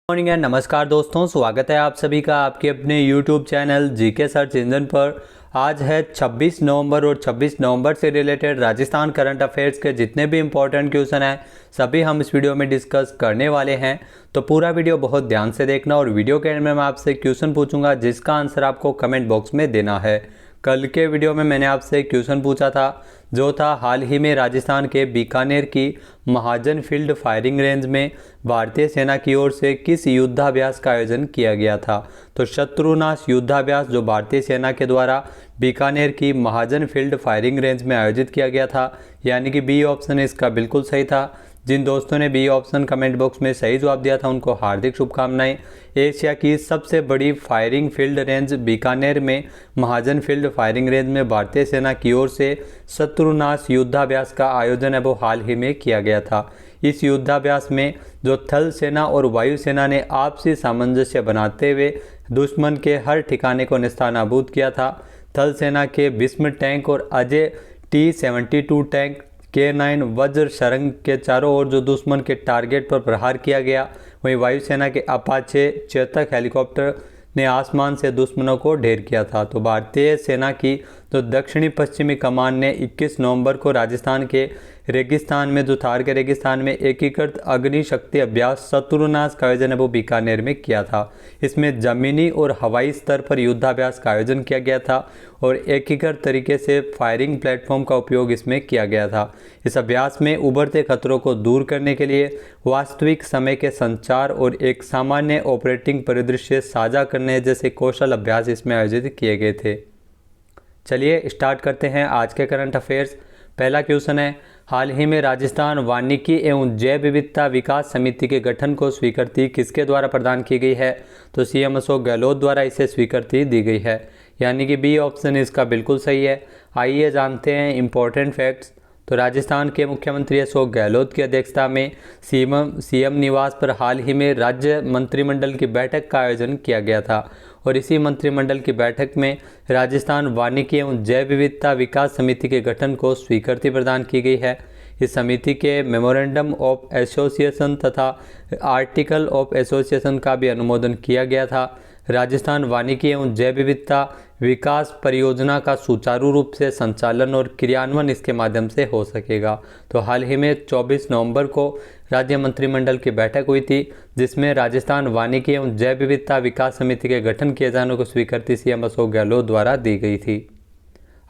Morning and नमस्कार दोस्तों, स्वागत है आप सभी का आपके अपने YouTube channel GK search engine पर। आज है 26 नवंबर और 26 नवंबर से रिलेटेड राजस्थान करंट अफेयर्स के जितने भी इंपॉर्टेंट क्वेश्चन हैं सभी हम इस वीडियो में डिस्कस करने वाले हैं। तो पूरा वीडियो बहुत ध्यान से देखना और वीडियो के एंड में मैं आपसे क्वेश्चन पूछूंगा जिसका आंसर आपको कमेंट बॉक्स में देना है। कल के वीडियो में मैंने आपसे क्वेश्चन पूछा था जो था हाल ही में राजस्थान के बीकानेर की महाजन फील्ड फायरिंग रेंज में भारतीय सेना की ओर से किस युद्धाभ्यास का आयोजन किया गया था। तो शत्रुनाश युद्धाभ्यास जो भारतीय सेना के द्वारा बीकानेर की महाजन फील्ड फायरिंग रेंज में आयोजित किया गया था, यानी कि बी ऑप्शन इसका बिल्कुल सही था। जिन दोस्तों ने बी ऑप्शन कमेंट बॉक्स में सही जवाब दिया था उनको हार्दिक शुभकामनाएं। एशिया की सबसे बड़ी फायरिंग फील्ड रेंज बीकानेर में महाजन फील्ड फायरिंग रेंज में भारतीय सेना की ओर से शत्रुनाश युद्धाभ्यास का आयोजन है वो हाल ही में किया गया था। इस युद्धाभ्यास में जो थल सेना और वायु सेना ने आपसी सामंजस्य बनाते हुए दुश्मन के हर ठिकाने को नेस्तनाबूद किया था। थल सेना के भीष्म टैंक और अजय T-72 टैंक K9 वज्र शरंग के चारों ओर जो दुश्मन के टारगेट पर प्रहार किया गया, वहीं वायुसेना के अपाचे चेतक हेलीकॉप्टर ने आसमान से दुश्मनों को ढेर किया था। तो भारतीय सेना की जो दक्षिणी पश्चिमी कमान ने 21 नवंबर को राजस्थान के रेगिस्तान में जो थार के रेगिस्तान में एकीकृत अग्नि शक्ति अभ्यास शत्रुनाश का आयोजन है वो बीकानेर में किया था। इसमें जमीनी और हवाई स्तर पर युद्धाभ्यास का आयोजन किया गया था और एकीकृत तरीके से फायरिंग प्लेटफॉर्म का उपयोग इसमें किया गया था। इस अभ्यास में उभरते खतरों को दूर करने के लिए वास्तविक समय के संचार और एक सामान्य ऑपरेटिंग परिदृश्य साझा करने जैसे कौशल अभ्यास इसमें आयोजित किए गए थे। चलिए स्टार्ट करते हैं आज के करंट अफेयर्स। पहला क्वेश्चन है, हाल ही में राजस्थान वानिकी एवं जैव विविधता विकास समिति के गठन को स्वीकृति किसके द्वारा प्रदान की गई है। तो सीएम अशोक गहलोत द्वारा इसे स्वीकृति दी गई है, यानी कि बी ऑप्शन इसका बिल्कुल सही है। आइए जानते हैं इंपॉर्टेंट फैक्ट्स। तो राजस्थान के मुख्यमंत्री अशोक गहलोत की अध्यक्षता में सीएम निवास पर हाल ही में राज्य मंत्रिमंडल की बैठक का आयोजन किया गया था और इसी मंत्रिमंडल की बैठक में राजस्थान वानिकी एवं जैव विविधता विकास समिति के गठन को स्वीकृति प्रदान की गई है। इस समिति के मेमोरेंडम ऑफ एसोसिएशन तथा आर्टिकल ऑफ एसोसिएशन का भी अनुमोदन किया गया था। राजस्थान वानिकी एवं जैव विविधता विकास परियोजना का सुचारू रूप से संचालन और क्रियान्वयन इसके माध्यम से हो सकेगा। तो हाल ही में 24 नवंबर को राज्य मंत्रिमंडल की बैठक हुई थी जिसमें राजस्थान वानिकी एवं जैव विविधता विकास समिति के गठन किए जाने को स्वीकृति सीएम अशोक गहलोत द्वारा दी गई थी।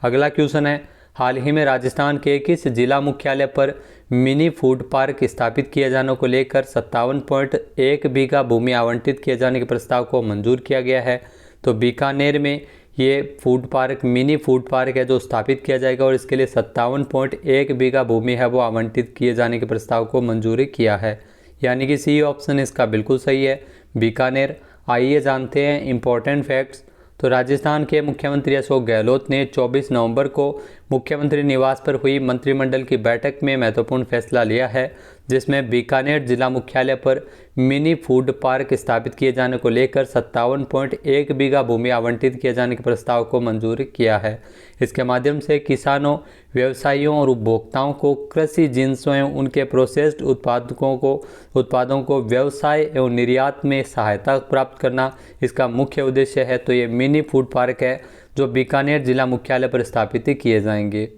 अगला क्वेश्चन है, हाल ही में राजस्थान के किस जिला मुख्यालय पर मिनी फूड पार्क स्थापित किए जाने को लेकर 57.1 बीघा भूमि आवंटित किए जाने के प्रस्ताव को मंजूर किया गया है। तो बीकानेर में ये food park mini food park है जो स्थापित किया जाएगा और इसके लिए 57.1 बीघा भूमि है वो आवंटित किए जाने के प्रस्ताव को मंजूरी किया है, यानी कि सी ऑप्शन इसका बिल्कुल सही है, बीकानेर। आइए जानते हैं इंपॉर्टेंट फैक्ट्स। तो राजस्थान के मुख्यमंत्री अशोक गहलोत ने 24 नवंबर को मुख्यमंत्री निवास पर हुई मंत्रिमंडल की बैठक में महत्वपूर्ण फैसला लिया है जिसमें बीकानेर जिला मुख्यालय पर मिनी फूड पार्क स्थापित किए जाने को लेकर 57.1 बीघा भूमि आवंटित किए जाने के प्रस्ताव को मंजूर किया है। इसके माध्यम से किसानों, व्यवसायियों और उपभोक्ताओं को कृषि जिन्सों एवं उनके प्रोसेस्ड उत्पादों को व्यवसाय एवं निर्यात में सहायता प्राप्त करना इसका मुख्य उद्देश्य है। तो ये मिनी फूड पार्क है जो बीकानेर जिला मुख्यालय पर स्थापित किए जाएंगे।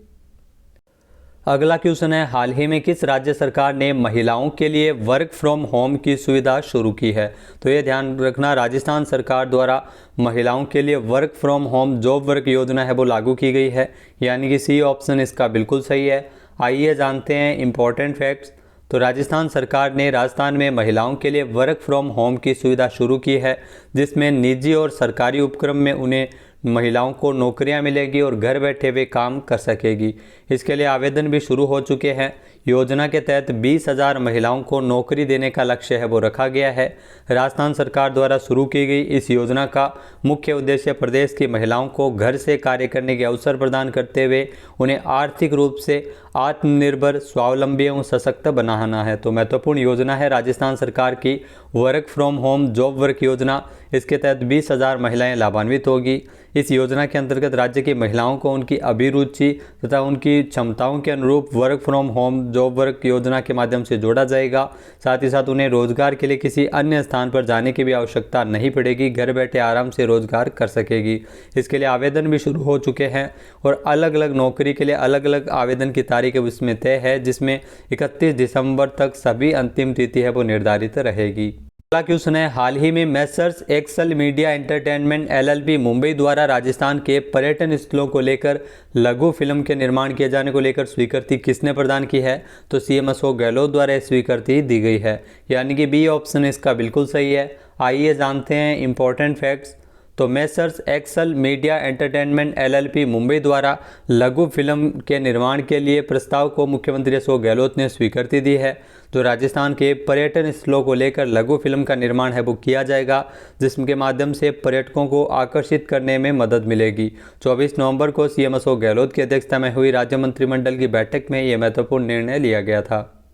अगला क्वेश्चन है, हाल ही में किस राज्य सरकार ने महिलाओं के लिए वर्क फ्रॉम होम की सुविधा शुरू की है। तो ये ध्यान रखना, राजस्थान सरकार द्वारा महिलाओं के लिए work from home job work योजना है वो लागू की गई है, यानी कि सी ऑप्शन इसका बिल्कुल सही है। आइए जानते हैं इंपॉर्टेंट फैक्ट्स। तो राजस्थान सरकार ने राजस्थान में महिलाओं के लिए वर्क फ्रॉम होम की सुविधा शुरू की है जिसमें निजी और सरकारी उपक्रम में उन्हें महिलाओं को नौकरियां मिलेगी और घर बैठे वे काम कर सकेगी। इसके लिए आवेदन भी शुरू हो चुके हैं। योजना के तहत 20,000 महिलाओं को नौकरी देने का लक्ष्य है वो रखा गया है। राजस्थान सरकार द्वारा शुरू की गई इस योजना का मुख्य उद्देश्य प्रदेश की महिलाओं को घर से कार्य करने के अवसर प्रदान करते हुए उन्हें आर्थिक रूप से आत्मनिर्भर, स्वावलंबी एवं सशक्त बनाना है। तो महत्वपूर्ण योजना है राजस्थान सरकार की work from home job work योजना। इसके तहत 20,000 महिलाएं लाभान्वित होगी। इस योजना के अंतर्गत राज्य की महिलाओं को उनकी अभिरुचि तथा उनकी क्षमताओं के अनुरूप work from home job work योजना के माध्यम से जोड़ा जाएगा। साथ ही साथ उन्हें रोजगार के लिए किसी अन्य स्थान पर जाने की भी आवश्यकता नहीं पड़ेगी, घर बैठे आराम से रोजगार कर सकेगी। इसके लिए आवेदन भी शुरू हो चुके हैं और अलग अलग नौकरी के लिए अलग अलग आवेदन की तारीख इसमें तय है, जिसमें 31 दिसंबर तक सभी अंतिम तिथि है वो निर्धारित रहेगी। अगला क्वेश्चन है, हाल ही में Messrs Excel Media Entertainment LLP Mumbai द्वारा राजस्थान के पर्यटन स्थलों को लेकर लघु फिल्म के निर्माण किए जाने को लेकर स्वीकृति किसने प्रदान की है? तो CM अशोक गहलोत द्वारा स्वीकृति दी गई है, यानी कि बी ऑप्शन इसका बिल्कुल सही है। आइए जानते हैं इंपॉर्टेंट फैक्ट्स। तो Messrs Excel Media Entertainment LLP Mumbai द्वारा लघु फिल्म के निर्माण के लिए प्रस्ताव को मुख्यमंत्री अशोक गहलोत ने स्वीकृति दी है। तो राजस्थान के पर्यटन स्थलों को लेकर लघु फिल्म का निर्माण है वो किया जाएगा, जिसके माध्यम से पर्यटकों को आकर्षित करने में मदद मिलेगी। 24 नवंबर को CM अशोक गहलोत की अध्यक्षता में हुई राज्य मंत्रिमंडल की बैठक में यह महत्वपूर्ण निर्णय लिया गया था।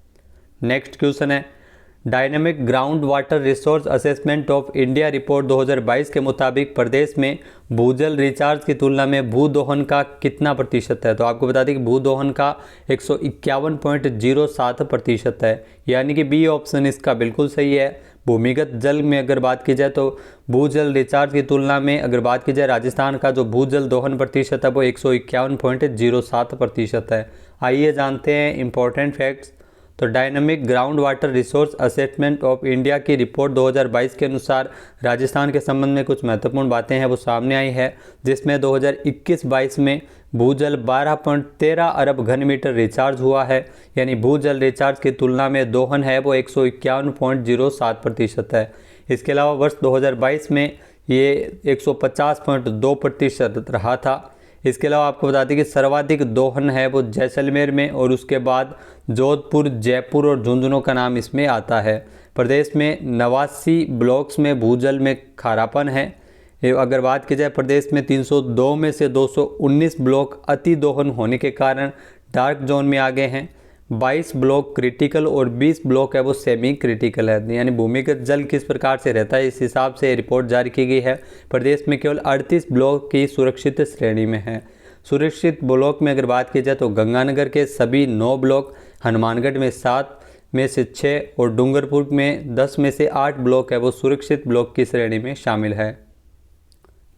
नेक्स्ट क्वेश्चन है, dynamic ground water resource assessment of India report 2022 के मुताबिक प्रदेश में भूजल रिचार्ज की तुलना में भूदोहन का कितना प्रतिशत है? तो आपको बता दें कि भूदोहन का 151.07% है, यानी कि बी ऑप्शन इसका बिल्कुल सही है। भूमिगत जल में अगर बात की जाए तो भूजल रिचार्ज की तुलना में अगर बात की जाए राजस्थान का जो भूजल दोहन प्रतिशत है वो 151.07% है। आइए जानते हैं इंपॉर्टेंट फैक्ट्स। तो dynamic ground water resource assessment of India की रिपोर्ट 2022 के अनुसार राजस्थान के संबंध में कुछ महत्वपूर्ण बातें हैं वो सामने आई है, जिसमें 2021-22 में भूजल 12.13 अरब घन मीटर रिचार्ज हुआ है, यानी भूजल रिचार्ज की तुलना में दोहन है वो 151.07% है। इसके अलावा वर्ष 2022 में ये 150.2% रहा था। इसके अलावा आपको बता दें कि सर्वाधिक दोहन है वो जैसलमेर में और उसके बाद जोधपुर, जयपुर और झुंझुनू का नाम इसमें आता है। प्रदेश में 89 ब्लॉक्स में भूजल में खारापन है। अगर बात की जाए प्रदेश में 302 में से 219 ब्लॉक अति दोहन होने के कारण डार्क जोन में आ गए हैं। 22 ब्लॉक क्रिटिकल और 20 ब्लॉक है वो सेमी क्रिटिकल है, यानी भूमिगत जल किस प्रकार से रहता है इस हिसाब से रिपोर्ट जारी की गई है। प्रदेश में केवल 38 ब्लॉक की सुरक्षित श्रेणी में है। सुरक्षित ब्लॉक में अगर बात की जाए तो गंगानगर के सभी 9 ब्लॉक, हनुमानगढ़ में 7 में से 6 और डूंगरपुर में 10 में से 8 ब्लॉक है वो सुरक्षित ब्लॉक की श्रेणी में शामिल है।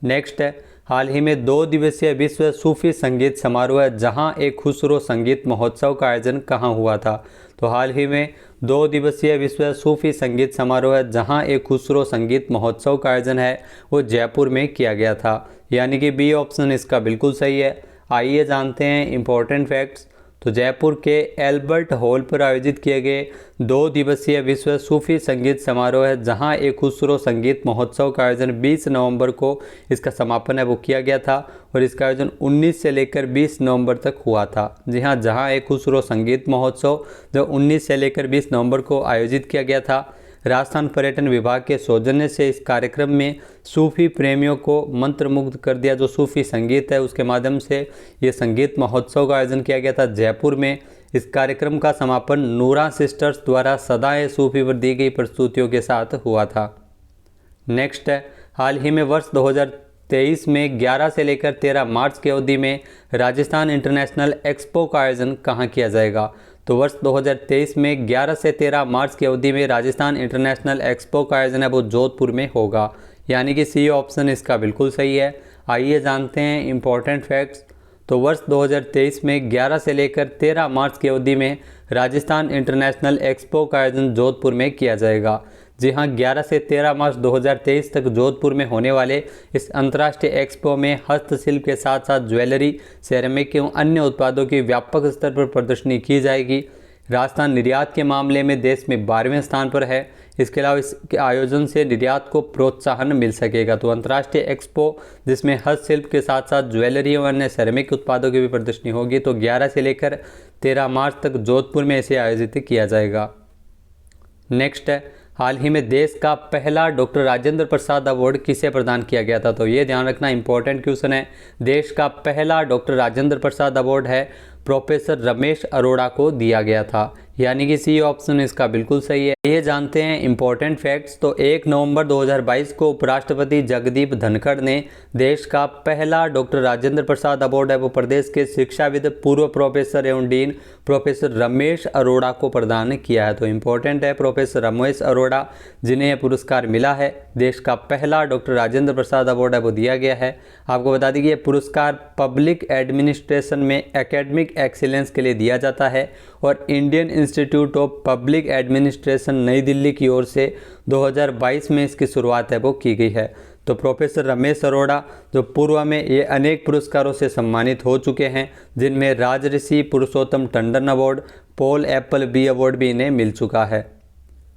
नेक्स्ट है, हाल ही में 2 दिवसीय विश्व सूफी संगीत समारोह है जहां एक खुसरो संगीत महोत्सव का आयोजन कहां हुआ था? तो हाल ही में 2 दिवसीय विश्व सूफी संगीत समारोह है जहां एक खुसरो संगीत महोत्सव का आयोजन है वो जयपुर में किया गया था, यानी कि बी ऑप्शन इसका बिल्कुल सही है। आइए जानते हैं इंपॉर्टेंट फैक्ट्स। तो जयपुर के एल्बर्ट हॉल पर आयोजित किए गए 2 दिवसीय विश्व सूफी संगीत समारोह है जहां एक खुसरो संगीत महोत्सव का आयोजन 20 नवंबर को इसका समापन है वो किया गया था और इसका आयोजन 19 से लेकर 20 नवंबर तक हुआ था। जी हां, जहां एक खुसरो संगीत महोत्सव जो 19 से लेकर 20 नवंबर को आयोजित किया गया था। राजस्थान पर्यटन विभाग के सौजन्य से इस कार्यक्रम में सूफी प्रेमियों को मंत्रमुग्ध कर दिया। जो सूफी संगीत है उसके माध्यम से ये संगीत महोत्सव का आयोजन किया गया था जयपुर में। इस कार्यक्रम का समापन नूरा सिस्टर्स द्वारा सदाए सूफी पर दी गई प्रस्तुतियों के साथ हुआ था। नेक्स्ट है, हाल ही में वर्ष 2023 में 11 से लेकर 13 मार्च की अवधि में राजस्थान इंटरनेशनल एक्सपो का आयोजन कहाँ किया जाएगा? तो वर्ष 2023 में 11 से 13 मार्च की अवधि में राजस्थान इंटरनेशनल एक्सपो का आयोजन है वो जोधपुर में होगा, यानी कि सी ऑप्शन इसका बिल्कुल सही है। आइए जानते हैं इंपॉर्टेंट फैक्ट्स। तो वर्ष 2023 में 11 से लेकर 13 मार्च की अवधि में राजस्थान इंटरनेशनल एक्सपो का आयोजन जोधपुर में किया जाएगा। जी हां, 11 से 13 मार्च 2023 तक जोधपुर में होने वाले इस अंतर्राष्ट्रीय एक्सपो में हस्तशिल्प के साथ साथ ज्वेलरी, सिरेमिक एवं अन्य उत्पादों की व्यापक स्तर पर प्रदर्शनी की जाएगी। राजस्थान निर्यात के मामले में देश में 12वें स्थान पर है। इसके अलावा इसके आयोजन से निर्यात को प्रोत्साहन मिल सकेगा। तो अंतर्राष्ट्रीय एक्सपो जिसमें हस्तशिल्प के साथ साथ ज्वेलरी और अन्य सिरेमिक उत्पादों की भी प्रदर्शनी होगी, तो 11 से लेकर 13 मार्च तक जोधपुर में इसे आयोजित किया जाएगा। नेक्स्ट है, हाल ही में देश का पहला डॉक्टर राजेंद्र प्रसाद अवार्ड किसे प्रदान किया गया था? तो ये ध्यान रखना इंपॉर्टेंट क्वेश्चन है। देश का पहला डॉक्टर राजेंद्र प्रसाद अवार्ड है प्रोफेसर रमेश अरोड़ा को दिया गया था, यानी कि सी ऑप्शन इसका बिल्कुल सही है। ये जानते हैं इंपॉर्टेंट फैक्ट्स। तो 1 नवंबर 2022 को उपराष्ट्रपति जगदीप धनखड़ ने देश का पहला डॉक्टर राजेंद्र प्रसाद अवार्ड है वो प्रदेश के शिक्षाविद पूर्व प्रोफेसर एवं डीन प्रोफेसर रमेश अरोड़ा को प्रदान किया है। तो इम्पोर्टेंट है प्रोफेसर रमेश अरोड़ा जिन्हें यह पुरस्कार मिला है। देश का पहला डॉक्टर राजेंद्र प्रसाद अवार्ड है वो दिया गया है। आपको बता दें कि यह पुरस्कार पब्लिक एडमिनिस्ट्रेशन में एकेडमिक एक्सीलेंस के लिए दिया जाता है और Indian institute of public administration नई दिल्ली की ओर से 2022 में इसकी शुरुआत है वो की गई है। तो प्रोफेसर रमेश अरोड़ा जो पूर्व में ये अनेक पुरस्कारों से सम्मानित हो चुके हैं, जिनमें Rajarshi Purushottam Tandon award, Paul Appleby award भी इन्हें मिल चुका है।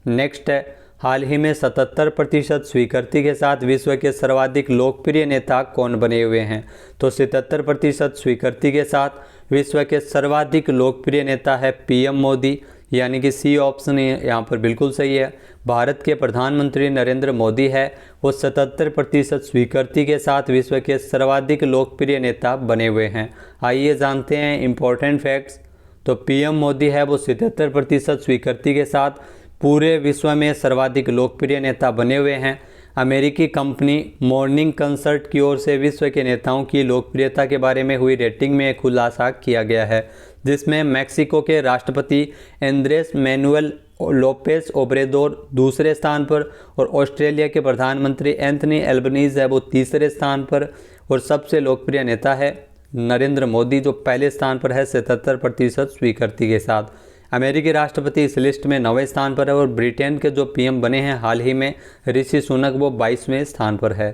नेक्स्ट है, हाल ही में 77% स्वीकृति के साथ विश्व के सर्वाधिक लोकप्रिय नेता कौन बने हुए हैं। तो 77% स्वीकृति के साथ विश्व के सर्वाधिक लोकप्रिय नेता है पीएम मोदी, यानी कि सी ऑप्शन यहाँ पर बिल्कुल सही है। भारत के प्रधानमंत्री नरेंद्र मोदी है वो 77% स्वीकृति के साथ विश्व के सर्वाधिक लोकप्रिय नेता बने हुए हैं। आइए जानते हैं इम्पोर्टेंट फैक्ट्स। तो पीएम मोदी है वो 77% स्वीकृति के साथ पूरे विश्व में सर्वाधिक लोकप्रिय नेता बने हुए हैं। अमेरिकी कंपनी मॉर्निंग कंसल्ट की ओर से विश्व के नेताओं की लोकप्रियता के बारे में हुई रेटिंग में एक खुलासा किया गया है, जिसमें मैक्सिको के राष्ट्रपति एंड्रेस मैनुएल लोपेस ओब्रेदोर दूसरे स्थान पर और ऑस्ट्रेलिया के प्रधानमंत्री एंथनी एल्बनीज है वो तीसरे स्थान पर और सबसे लोकप्रिय नेता है नरेंद्र मोदी जो पहले स्थान पर है 77% स्वीकृति के साथ। अमेरिकी राष्ट्रपति इस लिस्ट में 9वें स्थान पर है और ब्रिटेन के जो पीएम बने हैं हाल ही में ऋषि सुनक वो 22वें स्थान पर है।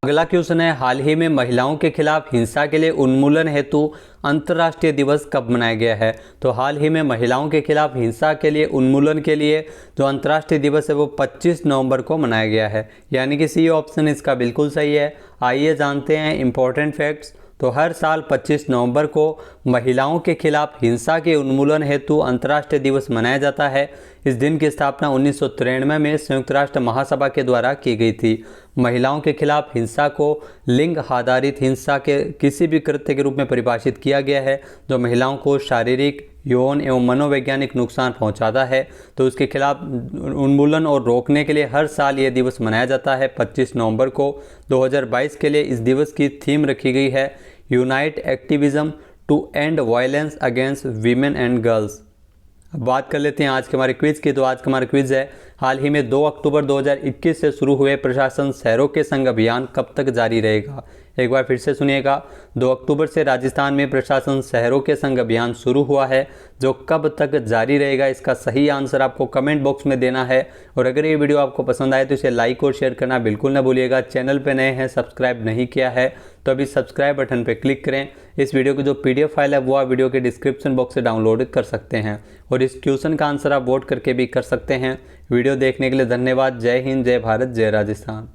अगला क्वेश्चन है, हाल ही में महिलाओं के खिलाफ हिंसा के लिए उन्मूलन हेतु अंतर्राष्ट्रीय दिवस कब मनाया गया है। तो हाल ही में महिलाओं के खिलाफ हिंसा के लिए उन्मूलन के लिए जो अंतर्राष्ट्रीय दिवस है वो 25 नवंबर को मनाया गया है, यानी कि सी ऑप्शन इसका बिल्कुल सही है। आइए जानते हैं इम्पोर्टेंट फैक्ट्स। तो हर साल 25 नवंबर को महिलाओं के खिलाफ हिंसा के उन्मूलन हेतु अंतर्राष्ट्रीय दिवस मनाया जाता है। इस दिन की स्थापना 1993 में संयुक्त राष्ट्र महासभा के द्वारा की गई थी। महिलाओं के खिलाफ हिंसा को लिंग आधारित हिंसा के किसी भी कृत्य के रूप में परिभाषित किया गया है जो महिलाओं को शारीरिक, यौन एवं मनोवैज्ञानिक नुकसान पहुंचाता है। तो उसके खिलाफ उन्मूलन और रोकने के लिए हर साल ये दिवस मनाया जाता है 25 नवंबर को। 2022 के लिए इस दिवस की थीम रखी गई है unite activism to end violence against women and girls. अब बात कर लेते हैं आज के हमारे क्विज की। तो आज का हमारा क्विज है, हाल ही में 2 अक्टूबर 2021 से शुरू हुए प्रशासन शहरों के संग अभियान कब तक जारी रहेगा। एक बार फिर से सुनिएगा, 2 अक्टूबर से राजस्थान में प्रशासन शहरों के संग अभियान शुरू हुआ है जो कब तक जारी रहेगा। इसका सही आंसर आपको कमेंट बॉक्स में देना है और अगर ये वीडियो आपको पसंद आए तो इसे लाइक और शेयर करना बिल्कुल ना भूलिएगा। चैनल पे नए हैं, सब्सक्राइब नहीं किया है तो अभी सब्सक्राइब बटन पर क्लिक करें। इस वीडियो की जो PDF फाइल है वो आप वीडियो के डिस्क्रिप्शन बॉक्स से डाउनलोड कर सकते हैं और इस क्वेश्चन का आंसर आप वोट करके भी कर सकते हैं। वीडियो देखने के लिए धन्यवाद। जय हिंद, जय भारत, जय राजस्थान।